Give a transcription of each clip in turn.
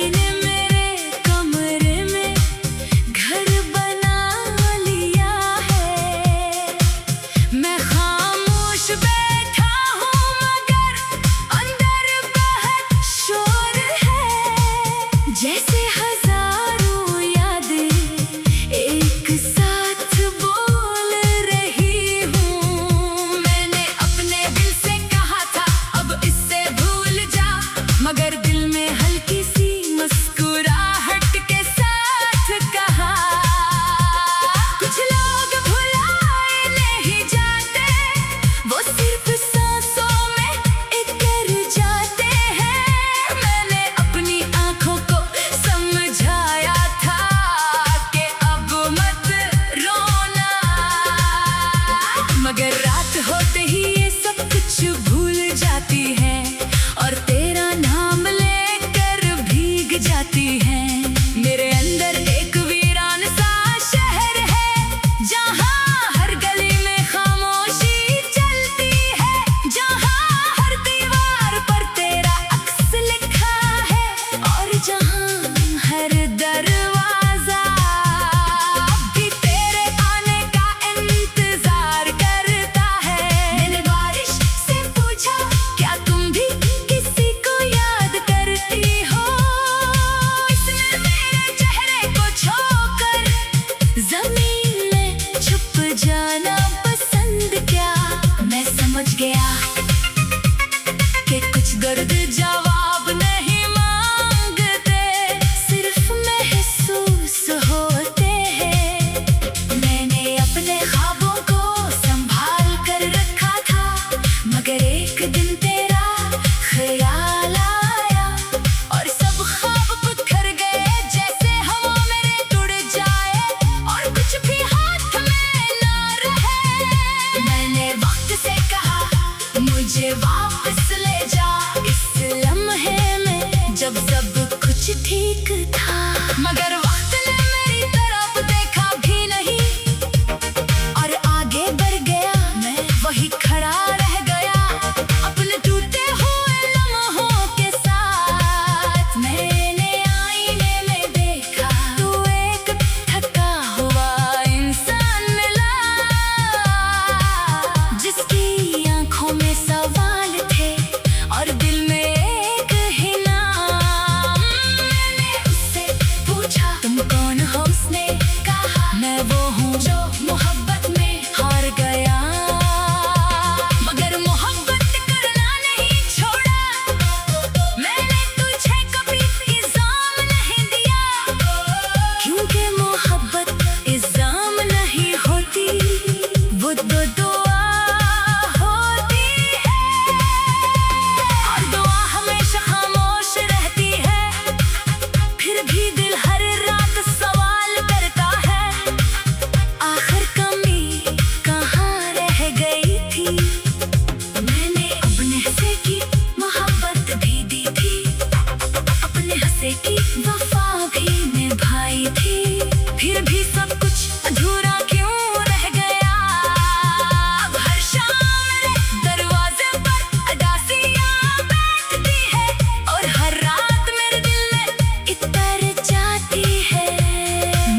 ने मेरे कमरे में घर बना लिया है। मैं खामोश बैठा हूँ मगर अंदर बहुत शोर है। जैसे हजारों यादें एक साथ बोल रही हूँ। मैंने अपने दिल से कहा था अब इससे भूल जा, मगर दिल में हल्की सी मुस्कुराहट के साथ कहा। कुछ लोग भुलाए नहीं जाते, वो सिर्फ सांसों में इतर जाते हैं। मैंने अपनी आंखों को समझाया था कि अब मत रोना, मगर रात होते ही ये सब कुछ भूल जाती है और तेरा नाम लेकर भीग जाती है। मेरे अंदर एक वीरान सा शहर है, जहाँ हर गली में खामोशी चलती है, जहाँ हर दीवार पर तेरा अक्स लिखा है और जहाँ हर दरवाजा भी तेरे आने का इंतजार करता है। मैंने बारिश से पूछा क्या तुम भी किसी को याद करती हो? इसने मेरे चेहरे को छोकर जमीन में छुप जाना पसंद किया। मैं समझ गया कि कुछ दर्द जवाब नहीं मांगते, सिर्फ महसूस होते हैं। मैंने अपने ख्वाबों को संभाल कर रखा था, मगर एक दिन तेरा ख्याल आया और सब ख्वाब बिखर गए, जैसे हवा मेरे टूट जाए और कुछ भी हाथ में ना रहे। मैंने वक्त से कहा मुझे वापस ले जा, इस लम्हे में जब सब कुछ ठीक था। मगर वक्त ने मेरी तरफ देखा भी नहीं और आगे बढ़ गया। मैं वही खड़ा रह गया अपने टूटे हुए लम्हों के साथ। मैंने आईने में देखा तू एक थका हुआ इंसान मिला, जिसकी आंखों में सवाल थे और दिल में एक ही नाम। मैंने उससे पूछा तुम कौन हो? उसने कहा मैं वो हूँ जो मोहब्बत में हार गया, मगर मोहब्बत करना नहीं छोड़ा। मैंने तुझे कभी इल्जाम नहीं दिया, क्योंकि मोहब्बत इल्जाम नहीं होती, वो तो दुआ होती है और दुआ हमेशा खामोश रहती है। फिर भी दिल हर रात सवाल करता है, आखिर कमी कहाँ रह गई थी? मैंने अपने हंसे की मोहब्बत भी दी थी, अपने हंसे की वफा भी निभाई थी, फिर भी सब कुछ अधूरा क्यों रह गया? अब हर शाम मेरे दरवाजे पर अदासियाँ बैठती है और हर रात मेरे दिल में इतर जाती है।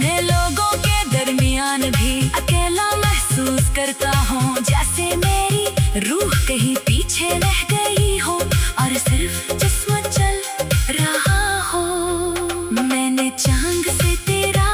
मैं लोगों के दरमियान भी अकेला महसूस करता हूँ, जैसे मेरी रूह कहीं पीछे रह गई हो और सिर्फ जिस्म चल रहा हो। मैंने चांद से तेरा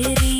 तेरी